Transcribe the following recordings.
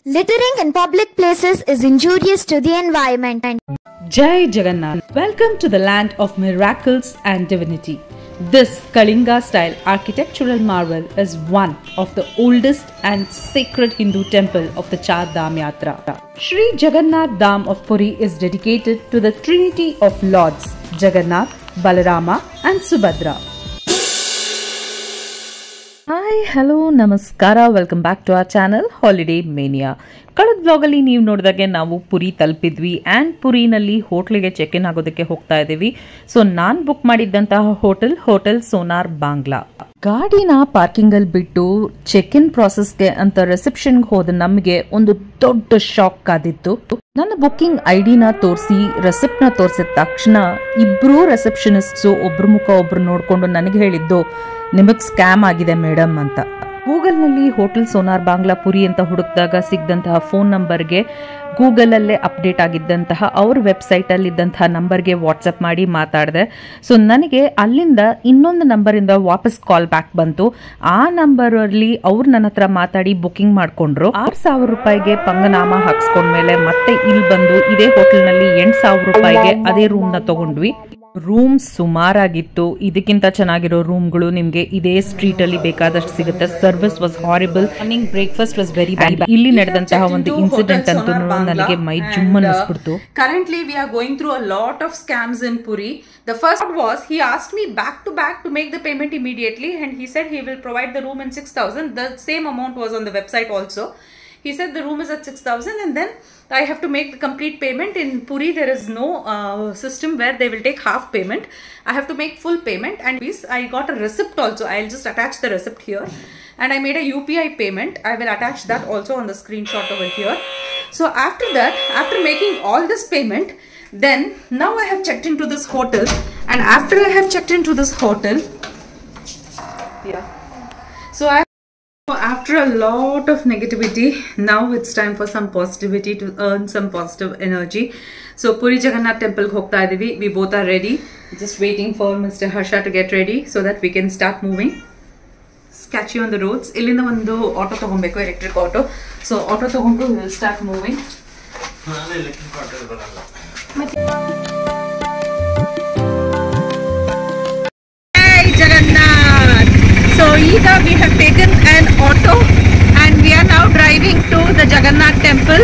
Littering in public places is injurious to the environment. Jai Jagannath. Welcome to the land of miracles and divinity. This Kalinga-style architectural marvel is one of the oldest and sacred Hindu temple of the Char Dham Yatra. Sri Jagannath Dham of Puri is dedicated to the Trinity of Lords Jagannath, Balarama and Subhadra. Hi hello ನಮಸ್ಕಾರ, welcome back to our channel holiday mania. ಕಳೆದ ಬ್ಲಾಗಲ್ಲಿ ನೀವು ನೋಡಿದಾಗೆ ನಾವು Puri ತಲುಪಿದ್ವಿ and ಪುರಿನಲ್ಲಿ ಹೋಟ್ಲಿಗೆ check in ಆಗೋದಕ್ಕೆ ಹೋಗ್ತಾ ಇದ್ದೀವಿ. So ನಾನು ಬುಕ್ ಮಾಡಿದ್ದಂತಹ ಹೋಟೆಲ್ ಸೋನಾರ್ ಬಾಂಗ್ಲಾ. ಗಾಡಿನ ಪಾರ್ಕಿಂಗ್ ಅಲ್ಲಿ ಬಿಟ್ಟು ಚೆಕ್ ಇನ್ ಪ್ರಾಸೆಸ್ಗೆ ಅಂತ ರಿಸೆಪ್ಷನ್ಗೆ ಹೋದ ನಮಗೆ ಒಂದು ದೊಡ್ಡ ಶಾಕ್ ಕಾದಿತ್ತು. ನನ್ನ ಬುಕ್ಕಿಂಗ್ ಐಡಿನ ತೋರಿಸಿ ರೆಸಿಪ್ಟ್ ನ ತೋರಿಸಿದ ತಕ್ಷಣ ಇಬ್ರು ರಿಸೆಪ್ಷನಿಸ್ಟ್ಸ್ ಒಬ್ರು ಮುಖ ಒಬ್ರು ನೋಡ್ಕೊಂಡು ನನಗೆ ಹೇಳಿದ್ದು, ನಿಮಗ್ ಸ್ಕ್ಯಾಮ್ ಆಗಿದೆ ಮೇಡಮ್ ಅಂತ. ಗೂಗಲ್ ನಲ್ಲಿ ಹೋಟೆಲ್ ಸೋನಾರ್ ಬಾಂಗ್ಲಾ ಪುರಿ ಅಂತ ಹುಡುಕಿದಾಗ ಸಿಗದಂತಹ ಫೋನ್ ನಂಬರ್ಗೆ ಗೂಗಲ್ ಅಲ್ಲೇ ಅಪ್ಡೇಟ್ ಆಗಿದ್ದಂತಹ ಅವ್ರ ವೆಬ್ಸೈಟ್ ಅಲ್ಲಿ ಇದ್ದಂತಹ ನಂಬರ್ಗೆ ವಾಟ್ಸ್ಆಪ್ ಮಾಡಿ ಮಾತಾಡಿದೆ. ಸೊ ನನಗೆ ಅಲ್ಲಿಂದ ಇನ್ನೊಂದು ನಂಬರ್ ಇಂದ ವಾಪಸ್ ಕಾಲ್ ಬ್ಯಾಕ್ ಬಂತು. ಆ ನಂಬರ್ ಅಲ್ಲಿ ಅವ್ರು ನನ್ನ ಹತ್ರ ಮಾತಾಡಿ ಬುಕಿಂಗ್ ಮಾಡ್ಕೊಂಡ್ರು. 6,000 ರೂಪಾಯಿಗೆ ಪಂಗನಾಮ ಹಾಕ್ಸ್ಕೊಂಡ್ಮೇಲೆ ಮತ್ತೆ ಇಲ್ಲಿ ಬಂದು ಇದೇ ಹೋಟೆಲ್ ನಲ್ಲಿ 8,000 ರೂಪಾಯಿಗೆ ಅದೇ ರೂಮ್ ನ ತಗೊಂಡ್ವಿ. ರೂಮ್ ಸುಮಾರಾಗಿತ್ತು. ಇದಕ್ಕಿಂತ ಚೆನ್ನಾಗಿರೋ ರೂಮ್ಗಳು ನಿಮ್ಗೆ ಇದೇ ಸ್ಟ್ರೀಟ್ ಅಲ್ಲಿ ಬೇಕಾದಷ್ಟು ಸಿಗುತ್ತೆ. Service was horrible. Morning breakfast was very bad. ಇಲ್ಲಿ ನಡೆದಂತಹ ಒಂದು ಇನ್ಸಿಡೆಂಟ್ ಅಂತೂ ನನಗೆ ಮೈ ಜುಮ್ ಅನ್ನಿಸ್ಬಿಡ್ತು. Currently we are going through a lot of scams in Puri. The first was he asked me back to back to make the payment immediately, and he said he will provide the room in 6,000. The same amount was on the website also. He said the room is at 6,000 and then I have to make the complete payment. In Puri there is no system where they will take half payment. I have to make full payment, and I got a receipt also. I'll just attach the receipt here, and I made a UPI payment. I will attach that also on the screenshot over here. So after that, after making all this payment, then now I have checked into this hotel, and after I have checked into this hotel, after a lot of negativity, now it's time for some positivity, to earn some positive energy. So Puri Jagannath temple hogta idivi. We both are ready, just waiting for Mr. Harsha to get ready so that we can start moving. Catch you on the roads. Illinda ondu auto tagombeku, electric auto. So auto tagondu we will start moving. Electric auto baralla. Hey Jagannath. So Ida, we have taken an auto and we are now driving to the Jagannath temple.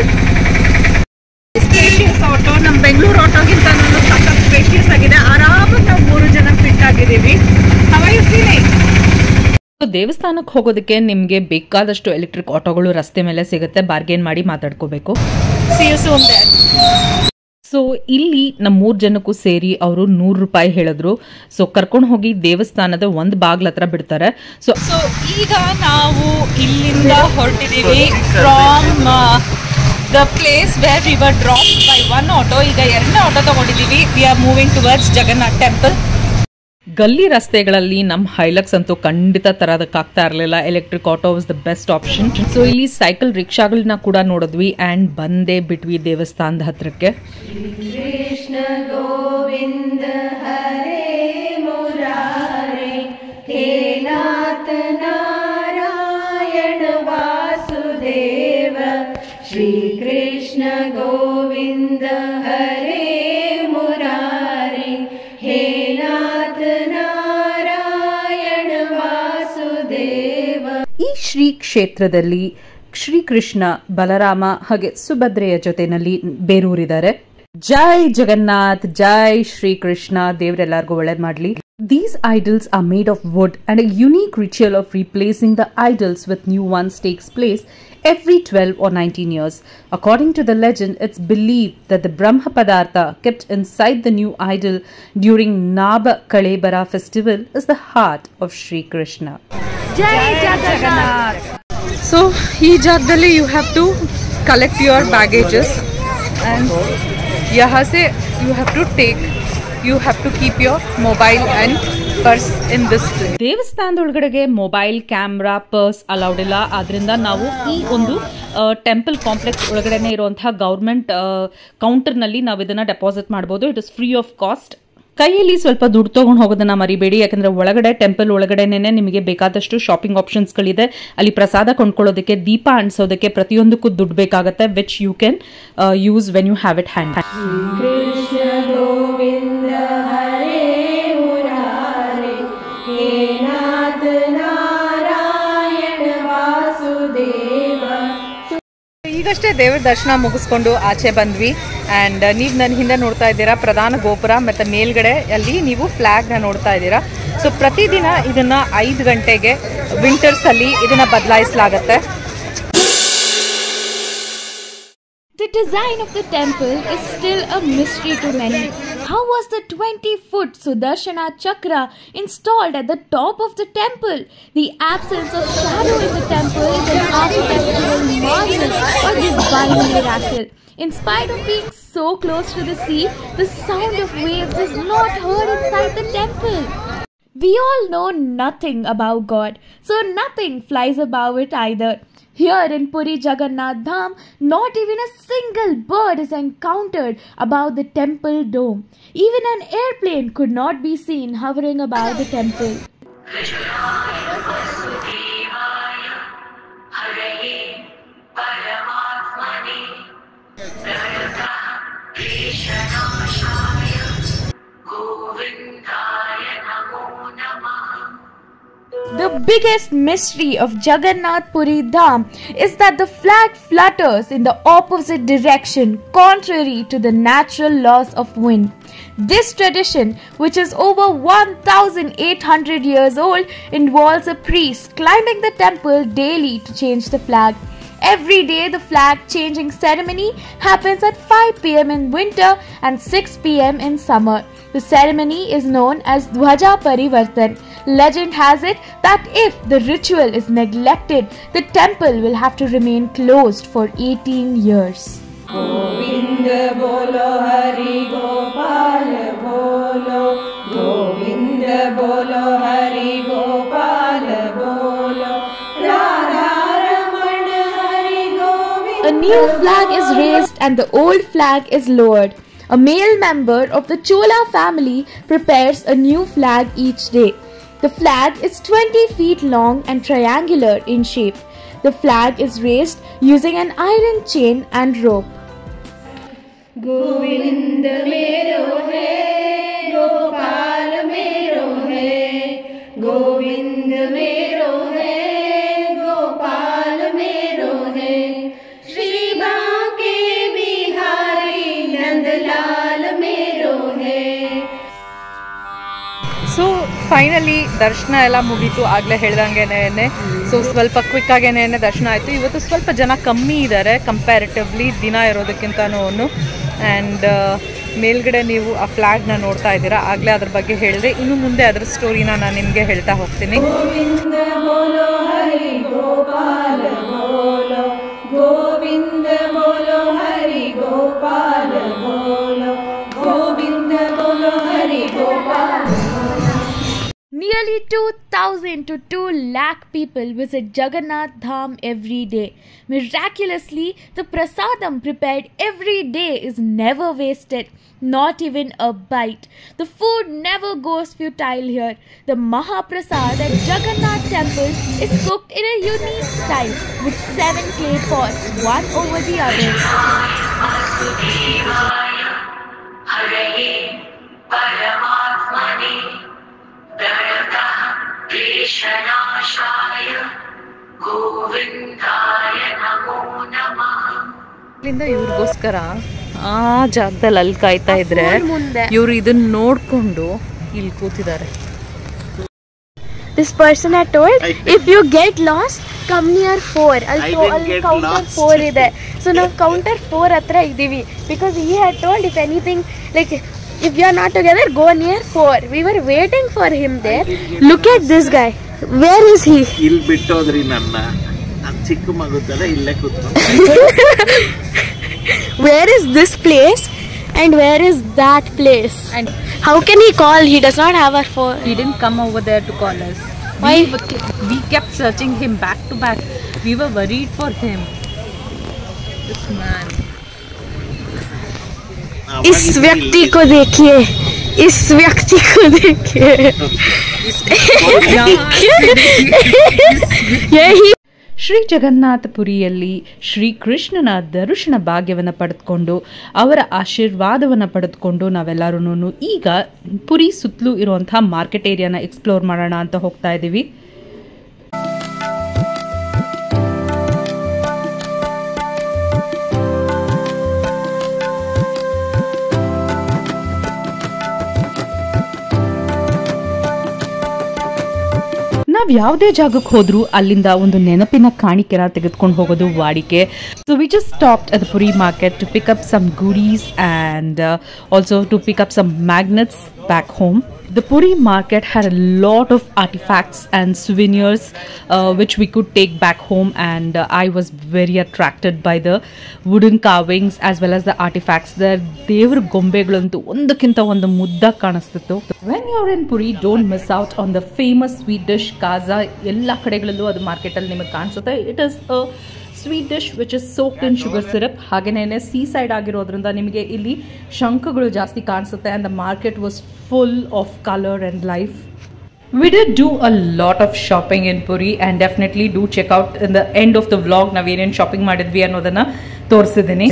Spacious auto, nam Bangalore auto ginta nanu sakka spacious agide. ಆರಾಮಾಗಿ ನಾವು 3 ಜನ fit ಆಗಿದ್ದೀವಿ. How are you feeling? ದೇವಸ್ಥಾನಕ್ಕೆ ಹೋಗೋದಕ್ಕೆ ನಿಮ್ಗೆ ಬೇಕಾದಷ್ಟು electric ಆಟೋಗಳು ರಸ್ತೆ ಮೇಲೆ ಸಿಗುತ್ತೆ. ಬಾರ್ಗೇನ್ ಮಾಡಿ ಮಾತಾಡ್ಕೋಬೇಕು. See you soon there. So ಇಲ್ಲಿ ನಮ್ಮ 3 ಜನಕ್ಕೂ ಸೇರಿ ಅವರು 100 ರೂಪಾಯಿ ಹೇಳಿದ್ರು. ಸೊ ಕರ್ಕೊಂಡು ಹೋಗಿ ದೇವಸ್ಥಾನದ ಒಂದು ಬಾಗ್ಲ ಹತ್ರ ಬಿಡ್ತಾರೆ. ಸೊ ಈಗ ನಾವು ಇಲ್ಲಿಂದ ಹೊರಟಿದ್ದೀವಿ from the place where we were dropped by one auto. ಈಗ 2ನೇ ಆಟೋ ತಗೊಂಡಿದ್ದೀವಿ. We are moving towards Jagannath temple. ಗಲ್ಲಿ ರಸ್ತೆಗಳಲ್ಲಿ ನಮ್ಮ ಹೈಲಕ್ಸ್ ಅಂತೂ ಖಂಡಿತ ತರೋದಕ್ಕಾಗ್ತಾ ಇರಲಿಲ್ಲ. Electric auto was the best option. So ಇಲ್ಲಿ ಸೈಕಲ್ ರಿಕ್ಷಾಗಳನ್ನ ಕೂಡ ನೋಡಿದ್ವಿ ಆ್ಯಂಡ್ ಬಂದೇ ಬಿಟ್ವಿ ದೇವಸ್ಥಾನದ ಹತ್ರಕ್ಕೆ. ಕೃಷ್ಣ ಗೋವಿಂದ ಹರೇ ಮುರಾರೇ, ಹೇ ನಾಥ ನಾರಾಯಣ ವಾಸುದೇವ, ಶ್ರೀ ಕೃಷ್ಣ ಗೋವಿಂದ ಹರೇ ಮುರಾರೇ, ಹೇ ನಾಥ ನಾರಾಯಣ ವಾಸುದೇವ. ಈ ಶ್ರೀ ಕ್ಷೇತ್ರದಲ್ಲಿ ಶ್ರೀಕೃಷ್ಣ, ಬಲರಾಮ ಹಾಗೆ ಸುಭದ್ರೆಯ ಜೊತೆನಲ್ಲಿ ಬೇರೂರಿದ್ದಾರೆ. ಜೈ ಜಗನ್ನಾಥ್, ಜೈ ಶ್ರೀಕೃಷ್ಣ. ದೇವರೆಲ್ಲರಿಗೂ ಒಳ್ಳೇದು ಮಾಡಲಿ. These idols are made of wood, and a unique ritual of replacing the idols with new ones takes place every 12 or 19 years. According to the legend, it's believed that the Brahma Padartha kept inside the new idol during Naba Kalebara festival is the heart of Shri Krishna. Jai Jagannath. So ಈ ಜಾಗದಲ್ಲಿ you have to collect your baggages, and यहाँ से you have to keep your mobile and purse in this place. ದೇವಸ್ಥಾನದೊಳಗಡೆಗೆ mobile, camera, purse allowed ಇಲ್ಲ. ಆದ್ರಿಂದ ನಾವು ಈ ಒಂದು ಟೆಂಪಲ್ ಕಾಂಪ್ಲೆಕ್ಸ್ ಒಳಗಡೆನೆ ಇರುವಂತಹ ಗವರ್ಮೆಂಟ್ ಕೌಂಟರ್ ನಲ್ಲಿ ನಾವು ಇದನ್ನ ಡೆಪಾಸಿಟ್ ಮಾಡಬಹುದು. It is free of cost. ಕೈಯಲ್ಲಿ ಸ್ವಲ್ಪ ದುಡ್ಡು ತೊಗೊಂಡು ಹೋಗೋದನ್ನ ಮರಿಬೇಡಿ, ಯಾಕಂದ್ರೆ ಒಳಗಡೆ ಟೆಂಪಲ್ ಒಳಗಡೆನೇ ನಿಮಗೆ ಬೇಕಾದಷ್ಟು ಶಾಪಿಂಗ್ ಆಪ್ಷನ್ಸ್ಗಳಿದೆ. ಅಲ್ಲಿ ಪ್ರಸಾದ ಕೊಂಡ್ಕೊಳ್ಳೋದಕ್ಕೆ, ದೀಪ ಅಂಟಿಸೋದಕ್ಕೆ ಪ್ರತಿಯೊಂದಕ್ಕೂ ದುಡ್ಡು ಬೇಕಾಗುತ್ತೆ, which you can use when you have it hand. Krishna Govinda Hare Murare, ಹೇ ನಾಥ ನಾರಾಯಣ ವಾಸುದೇವ. ಈಗಷ್ಟೇ ದೇವರ ದರ್ಶನ ಮುಗಿಸ್ಕೊಂಡು ಆಚೆ ಬಂದ್ವಿ. ಆ್ಯಂಡ್ ನೀವು ನನ್ನ ಹಿಂದೆ ನೋಡ್ತಾ ಇದ್ದೀರಾ ಪ್ರಧಾನ ಗೋಪುರ, ಮತ್ತು ಮೇಲ್ಗಡೆ ಅಲ್ಲಿ ನೀವು ಫ್ಲ್ಯಾಗ್ನ ನೋಡ್ತಾ ಇದ್ದೀರಾ. ಸೊ ಪ್ರತಿದಿನ ಇದನ್ನು 5 ಗಂಟೆಗೆ ವಿಂಟರ್ಸಲ್ಲಿ ಇದನ್ನು ಬದಲಾಯಿಸಲಾಗತ್ತೆ. The design of the temple is still a mystery to many. How was the 20-foot Sudarshana Chakra installed at the top of the temple? The absence of shadow in the temple is an architectural marvel or divine miracle. In spite of being so close to the sea, the sound of waves is not heard inside the temple. We all know nothing about God, so nothing flies above it either. Here in Puri Jagannath Dham, not even a single bird is encountered above the temple dome. Even an airplane could not be seen hovering above the temple. The biggest mystery of Jagannath Puri Dham is that the flag flutters in the opposite direction, contrary to the natural laws of wind. This tradition, which is over 1,800 years old, involves a priest climbing the temple daily to change the flag. Every day, the flag changing ceremony happens at 5 p.m. in winter and 6 p.m. in summer. The ceremony is known as Dhwaja Parivartan. Legend has it that if the ritual is neglected, the temple will have to remain closed for 18 years. Govinda bolo Hari Gopal bolo, Govinda bolo Hari Gopal bolo, Radha Ramana Hari Govinda. A new flag is raised and the old flag is lowered. A male member of the Chola family prepares a new flag each day. The flag is 20 feet long and triangular in shape. The flag is raised using an iron chain and rope. Govinda mero hai, Gopal mero hai, Govinda mero hai, Gopal mero hai, Shri Banke Bihari Nandlal mero hai. So finally ದರ್ಶನ ಎಲ್ಲ ಮುಗೀತು. ಆಗಲೇ ಹೇಳ್ದಂಗೆನೆ so ಸ್ವಲ್ಪ ಕ್ವಿಕ್ಕಾಗೇನೆ ದರ್ಶನ ಆಯಿತು. ಇವತ್ತು ಸ್ವಲ್ಪ ಜನ ಕಮ್ಮಿ ಇದ್ದಾರೆ ಕಂಪ್ಯಾರಿಟಿವ್ಲಿ ದಿನ ಇರೋದಕ್ಕಿಂತನೂ. ಆ್ಯಂಡ್ ಮೇಲ್ಗಡೆ ನೀವು ಆ ಫ್ಲ್ಯಾಗ್ನ ನೋಡ್ತಾ ಇದ್ದೀರಾ. ಆಗಲೇ ಅದ್ರ ಬಗ್ಗೆ ಹೇಳಿದೆ. ಇನ್ನು ಮುಂದೆ ಅದರ ಸ್ಟೋರಿನ ನಾನು ನಿಮಗೆ ಹೇಳ್ತಾ ಹೋಗ್ತೀನಿ. ಗೋವಿಂದ ಬೋಲೋ ಹರಿ ಗೋಪಾಲ ಬೋಲೋ, ಗೋವಿಂದ ಬೋಲೋ ಹರಿ ಗೋಪಾಲ ಬೋಲೋ, ಗೋವಿಂದ ಬೋಲೋ ಹರಿ Gopala. Nearly 2,000 to 2 lakh people visit Jagannath Dham every day. Miraculously, the prasadam prepared every day is never wasted, not even a bite. The food never goes futile here. The Mahaprasad at Jagannath Temple is cooked in a unique style with 7 clay pots, one over the other. ಇಲ್ಲಿಂದ ಇವ್ರಿಗೋಸ್ಕರ ಆ ಜಾಗದಲ್ಲಿ ಅಲ್ಲಿ ಕಾಯ್ತಾ ಇದ್ರೆ ಇವ್ರು ಇದನ್ನ ನೋಡ್ಕೊಂಡು ಇಲ್ಲಿ ಕೂತಿದ್ದಾರೆ. This person had told, if you get lost, come near 4. I'll counter 4 ಇದೆ. So now counter 4 hatra idivi because he had told if anything like if you are not together go near 4. We were waiting for him there. Look at this guy. Where is he? ಇಲ್ಲಿ ಬಿಟ್ಟೋದ್ರಿ ನನ್ನ ಚಿಕ್ಕ ಮಗು ತರ ಇಲ್ಲೇ ಕೂತ್ಕೊಂಡು. Where is this place and where is that place? And how can he call? He does not have our phone. He didn't come over there to call us. Why? We kept searching him back to back. We were worried for him. This man. इस व्यक्ति को देखिए, इस व्यक्ति को देखिए यही ಶ್ರೀ ಜಗನ್ನಾಥಪುರಿಯಲ್ಲಿ ಶ್ರೀ ಕೃಷ್ಣನ ದರ್ಶನ ಭಾಗ್ಯವನ್ನು ಪಡೆದುಕೊಂಡು ಅವರ ಆಶೀರ್ವಾದವನ್ನು ಪಡೆದುಕೊಂಡು ನಾವೆಲ್ಲರೂ ಈಗ ಪುರಿ ಸುತ್ತಲೂ ಇರುವಂಥ ಮಾರ್ಕೆಟ್ ಏರಿಯಾನ ಎಕ್ಸ್ಪ್ಲೋರ್ ಮಾಡೋಣ ಅಂತ ಹೋಗ್ತಾ ಇದ್ದೀವಿ. ನಾವು ಯಾವುದೇ ಜಾಗಕ್ಕೆ ಹೋದ್ರೂ ಅಲ್ಲಿಂದ ಒಂದು ನೆನಪಿನ ಕಾಣಿಕೆನ ತೆಗೆದುಕೊಂಡು ಹೋಗೋದು ವಾಡಿಕೆ. So we just stopped at the Puri market to pick up some goodies and also to pick up some magnets back home. The Puri market had a lot of artifacts and souvenirs which we could take back home, and I was very attracted by the wooden carvings as well as the artifacts. The devara gombegalantu ondakkinta ondu mudda kaanistittu. When you're in Puri, don't miss out on the famous sweet dish kaza. Ella kadegalallu adu market alli niಮಗೆ ಕಾಣಿಸುತ್ತೆ. It is a sweet dish which is soaked in sugar syrup. ಹಾಗೇನೇ sea side ಆಗಿರೋದ್ರಿಂದ ನಿಮಗೆ ಇಲ್ಲಿ ಶಂಖಗಳು ಜಾಸ್ತಿ ಕಾಣಿಸುತ್ತೆ, and the market was full of color and life. We did do a lot of shopping in Puri, and definitely do check out in the end of the vlog ನಾವೇನೇನು shopping ಮಾಡಿದ್ವಿ ಅನ್ನೋದನ್ನ ತೋರಿಸಿದ್ದೀನಿ.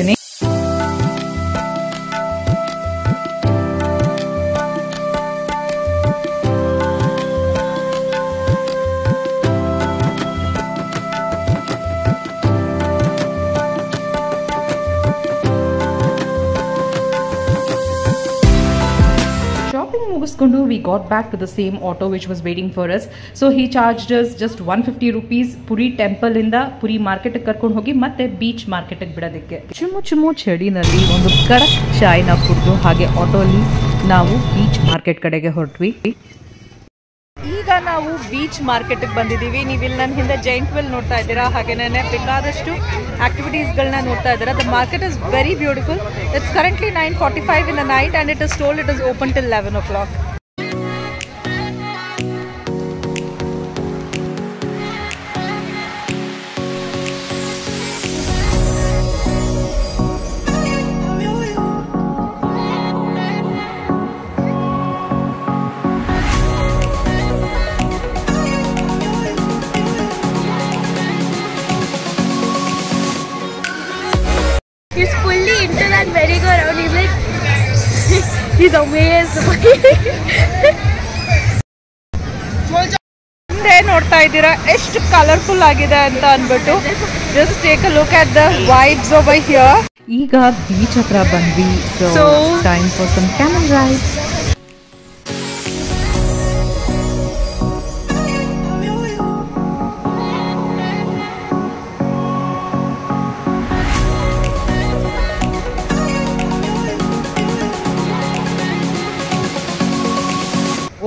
ಮುಗಿಸ್ಕೊಂಡು we got back to the same auto which was waiting for us. So he charged us just 150 rupees Puri temple ಇಂದ Puri market ಕರ್ಕೊಂಡು ಹೋಗಿ ಮತ್ತೆ beach market ಬಿಡೋದಕ್ಕೆ. ಚುಮ್ಮು ಚಳಿನಲ್ಲಿ ಒಂದು ಕಡಕ್ ಚಾಯ್ನ ಕುಡಿದು ಹಾಗೆ ಆಟೋಲಿ ನಾವು ಬೀಚ್ ಮಾರ್ಕೆಟ್ ಕಡೆಗೆ ಹೊರಟ್ವಿ. ಈಗ ನಾವು ಬೀಚ್ ಮಾರ್ಕೆಟ್ಗೆ ಬಂದಿದ್ದೀವಿ. ನೀವು ಇಲ್ಲಿ ನನ್ನ ಹಿಂದೆ ಜೈಂಟ್ ವಿಲ್ ನೋಡ್ತಾ ಇದ್ದೀರಾ, ಹಾಗೇನೇ ಬೇಕಾದಷ್ಟು ಆಕ್ಟಿವಿಟೀಸ್ಗಳನ್ನ ನೋಡ್ತಾ ಇದ್ದೀರಾ. The market is very beautiful. It's currently 9:45 in the night and it is told it is open till 11 o'clock. he's fully into that merry-go-round. He's like he's amazed. ಮುಂದೆ ನೋಡ್ತಾ ಇದ್ದೀರಾ ಎಷ್ಟು ಕಲರ್ಫುಲ್ ಆಗಿದೆ ಅಂತ ಅಂದ್ಬಿಟ್ಟು. Just take a look at the vibes over here. ಈಗ beach ಹತ್ರ ಬಂದ್ವಿ. So time for some camel ride.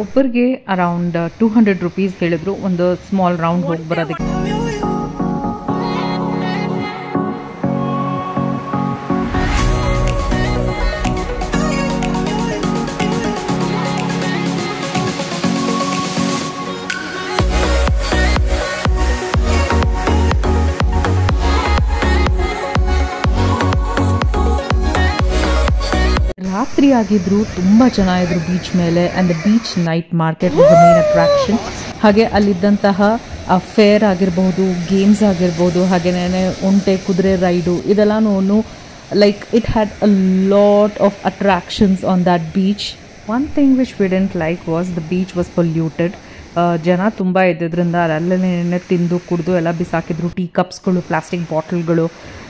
ಒಬ್ಬರಿಗೆ ಅರೌಂಡ್ 200 rupees ಹೇಳಿದ್ರು ಒಂದು ಸ್ಮಾಲ್ ರೌಂಡ್ ಹೋಗಿ ಬರೋದಕ್ಕೆ. ರಾತ್ರಿ ಆಗಿದ್ರು ತುಂಬ ಜನ ಇದ್ರು ಬೀಚ್ ಮೇಲೆ. And the beach night market was the main attraction. ಹಾಗೆ ಅಲ್ಲಿದ್ದಂತಹ ಆ ಫೇರ್ ಆಗಿರ್ಬೋದು, ಗೇಮ್ಸ್ ಆಗಿರ್ಬೋದು, ಹಾಗೇನೇ ಒಂಟೆ ಕುದುರೆ ರೈಡು, ಇದೆಲ್ಲನೂ like it had a lot of attractions on that beach. One thing which we didn't like was the beach was polluted. ಜನ ತುಂಬ ಇದ್ದಿದ್ದರಿಂದ ಅಲ್ಲೇ ತಿಂದು ಕುಡಿದು ಎಲ್ಲ ಬಿಸಾಕಿದ್ರು. ಟೀ ಕಪ್ಸ್ಗಳು, ಪ್ಲಾಸ್ಟಿಕ್ ಬಾಟಲ್ಗಳು.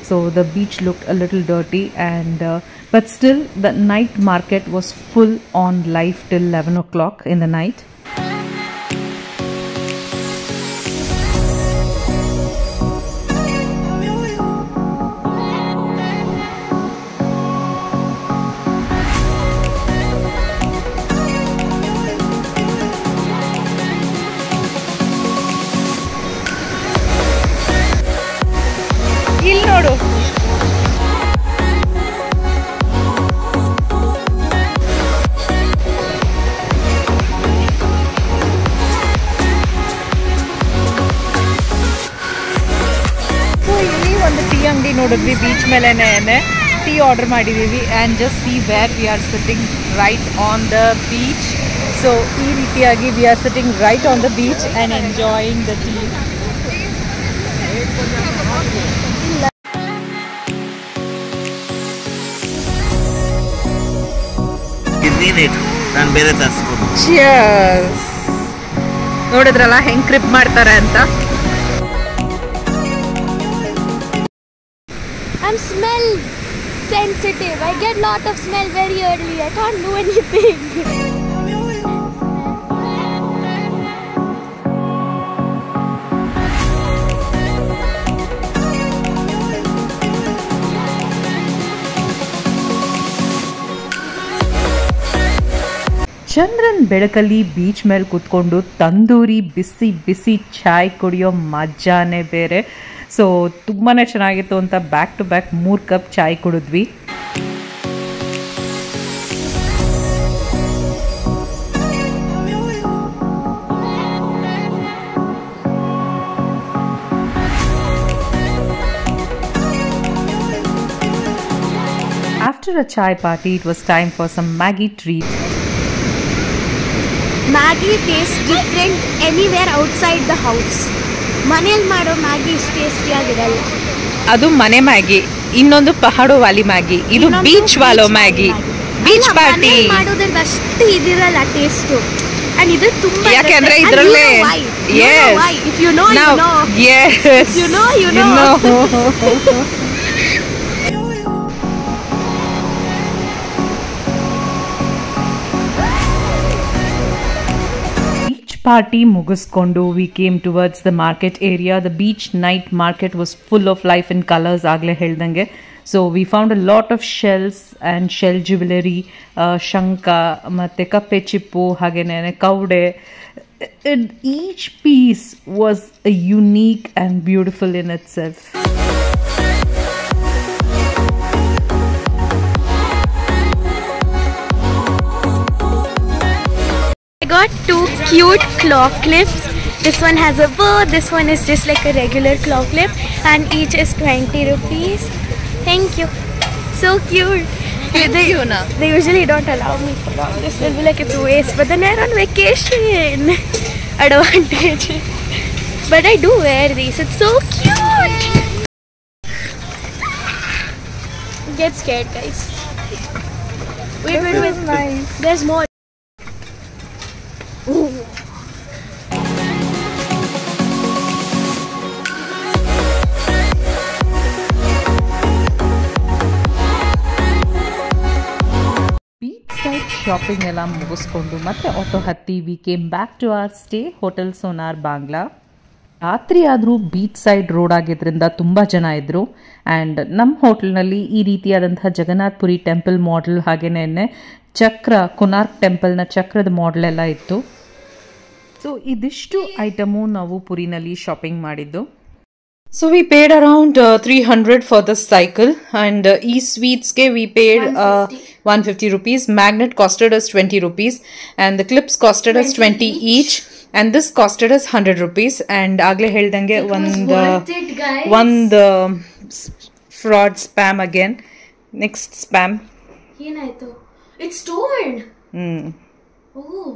So the beach looked a little dirty, and but still the night market was full on life till 11 o'clock in the night. ಇಲ್ಲಿ ನೋಡು, ಇಲ್ಲಿ ಒಂದು ಟೀ ಅಂಗಡಿ ನೋಡಿದ್ವಿ ಬೀಚ್ ಮೇಲೆನೆ. ಟೀ ಆರ್ಡರ್ ಮಾಡಿದ್ದೀವಿ and just C where we are sitting right on the beach. So ಈ ರೀತಿಯಾಗಿ we are sitting right on the beach and enjoying the tea. ನಾನು ಬೇರೆ ತರಿಸ್ಬೋದು. ಚಿಯರ್ಸ್. ನೋಡಿದ್ರಲ್ಲ ಹೆಂಗ್ ಕ್ರಿಪ್ ಮಾಡ್ತಾರೆ ಅಂತ. I'm smell sensitive. I get lot of smell very early. I can't do anything. ಚಂದ್ರನ್ ಬೆಳಕಲ್ಲಿ ಬೀಚ್ ಮೇಲೆ ಕೂತ್ಕೊಂಡು ತಂದೂರಿ ಬಿಸಿ ಬಿಸಿ ಚಾಯ್ ಕುಡಿಯೋ ಮಜಾನೇ ಬೇರೆ. ಸೊ ತುಂಬಾ ಚೆನ್ನಾಗಿತ್ತು ಅಂತ ಬ್ಯಾಕ್ ಟು ಬ್ಯಾಕ್ 3 ಕಪ್ ಚಾಯ್ ಕುಡಿದ್ವಿ. After a chai party, it was time for some Maggi treat. Maggi tastes different anywhere outside the house. ಮನೇಲಿ ಮಾಡೋ ಮ್ಯಾಗಿ ಇಷ್ಟು ಟೇಸ್ಟಿಯಾಗಿರಲ್ಲ. ಅದು ಮನೆ ಮ್ಯಾಗಿ, ಇನ್ನೊಂದು ಪಹಾಡೋ ವಾಲಿ ಮ್ಯಾಗಿ, ಇದು ಬೀಚ್ ವಾಲೋ ಮ್ಯಾಗಿ. ಬೀಚ್ ಪಾರ್ಟಿ ಮಾಡೋದ್ರದ್ದು ಅಷ್ಟು ಇದಿರಲ್ಲ ಟೇಸ್ಟು. ಅಂಡ್ ಇದು ತುಂಬಾ ಯಾಕೆಂದ್ರೆ ಇದರಲ್ಲೇ if you know you know yes you know party ಮುಗಿಸ್ಕೊಂಡು we came towards the market area. The beach night market was full of life and colors, ಆಗಲೇ ಹೇಳ್ದಂಗೆ. So we found a lot of shells and shell jewelry, ಶಂಖ ಮತ್ತು ಕಪ್ಪೆ ಚಿಪ್ಪು ಹಾಗೇನೆ ಕೌಡೆ. Each piece was unique and beautiful in itself. I got 2 cute claw clips. This one has a bow, this one is just like a regular claw clip, and each is 20 rupees. Thank you. So cute. They usually don't allow me for all this. They'll be like, it's a waste. But then we're on vacation. Advantage. But I do wear these. It's so cute. Get scared, guys. Wait. Nice. There's more. Ooh. Beach side shopping ಎಲ್ಲ ಮುಗಿಸ್ಕೊಂಡು ಮತ್ತೆ auto ಹತ್ತಿ we came back to our stay hotel Sonar Bangla. ರಾತ್ರಿ ಆದರೂ beach side road ಆಗಿದ್ದರಿಂದ ತುಂಬ ಜನ ಇದ್ದರು. ಆ್ಯಂಡ್ ನಮ್ಮ ಹೋಟೆಲ್ನಲ್ಲಿ ಈ ರೀತಿಯಾದಂತಹ ಜಗನ್ನಾಥ್ಪುರಿ ಟೆಂಪಲ್ ಮಾಡೆಲ್ ಹಾಗೇನೆ ಚಕ್ರ ಕೊನಾರ್ಕ್ ಟೆಂಪಲ್ನ ಚಕ್ರದ ಮಾಡೆಲ್ ಎಲ್ಲ ಇತ್ತು. ಸೊ ಇದಿಷ್ಟು ಐಟಮು ನಾವು ಪುರಿನಲ್ಲಿ ಶಾಪಿಂಗ್ ಮಾಡಿದ್ದು. So we paid around 300 for the cycle, and e-sweets ke we paid 150 rupees. Magnet costed us 20 rupees, and the clips costed us 20 each, and this costed us 100 rupees. And agle heldange one fraud spam again. Next spam. Yenaito? It's torn. Oh.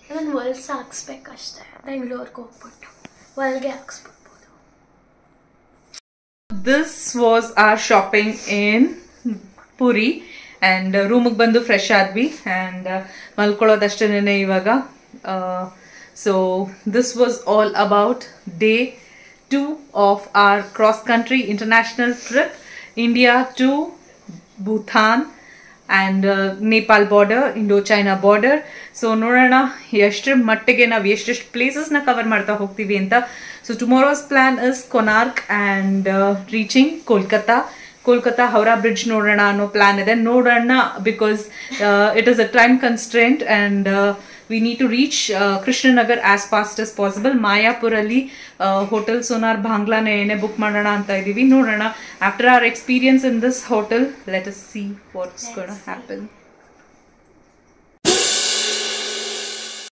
Even world ಹಾಕ್ಸ್ಬೇಕಷ್ಟೇ ಬೆಂಗಳೂರಿಗೆ ಹೋಗ್ಬಿಟ್ಟು ಒಳಗೆ ಹಾಕ್ಸ್ಬೇಕು. This was our shopping in Puri, and room ಗೆ ಬಂದು fresh ಆದ್ವಿ and ಮಲ್ಕೊಳ್ಳೋದಷ್ಟೇನೆ ಇವಾಗ. So this was all about day 2 of our cross country international trip, India to Bhutan and Nepal border, Indo-China border. So ನೋಡೋಣ ಎಷ್ಟರ ಮಟ್ಟಿಗೆ ನಾವು ಎಷ್ಟೆಷ್ಟು ಪ್ಲೇಸಸ್ನ cover ಮಾಡ್ತಾ ಹೋಗ್ತೀವಿ ಅಂತ. So tomorrow's plan is Konark and reaching Kolkata Howrah Bridge ನೋಡೋಣ ಅನ್ನೋ ಪ್ಲಾನ್ ಇದೆ. ನೋಡೋಣ because it is a time constraint and we need to reach Krishnanagar as fast as possible. Mayapur ಅಲ್ಲಿ ಹೋಟೆಲ್ ಸೋನಾರ್ ಬಾಂಗ್ಲಾನೇ ಏನೇ book ಮಾಡೋಣ ಅಂತ ಇದ್ದೀವಿ. ನೋಡೋಣ after our experience in this hotel, let us see what's gonna happen.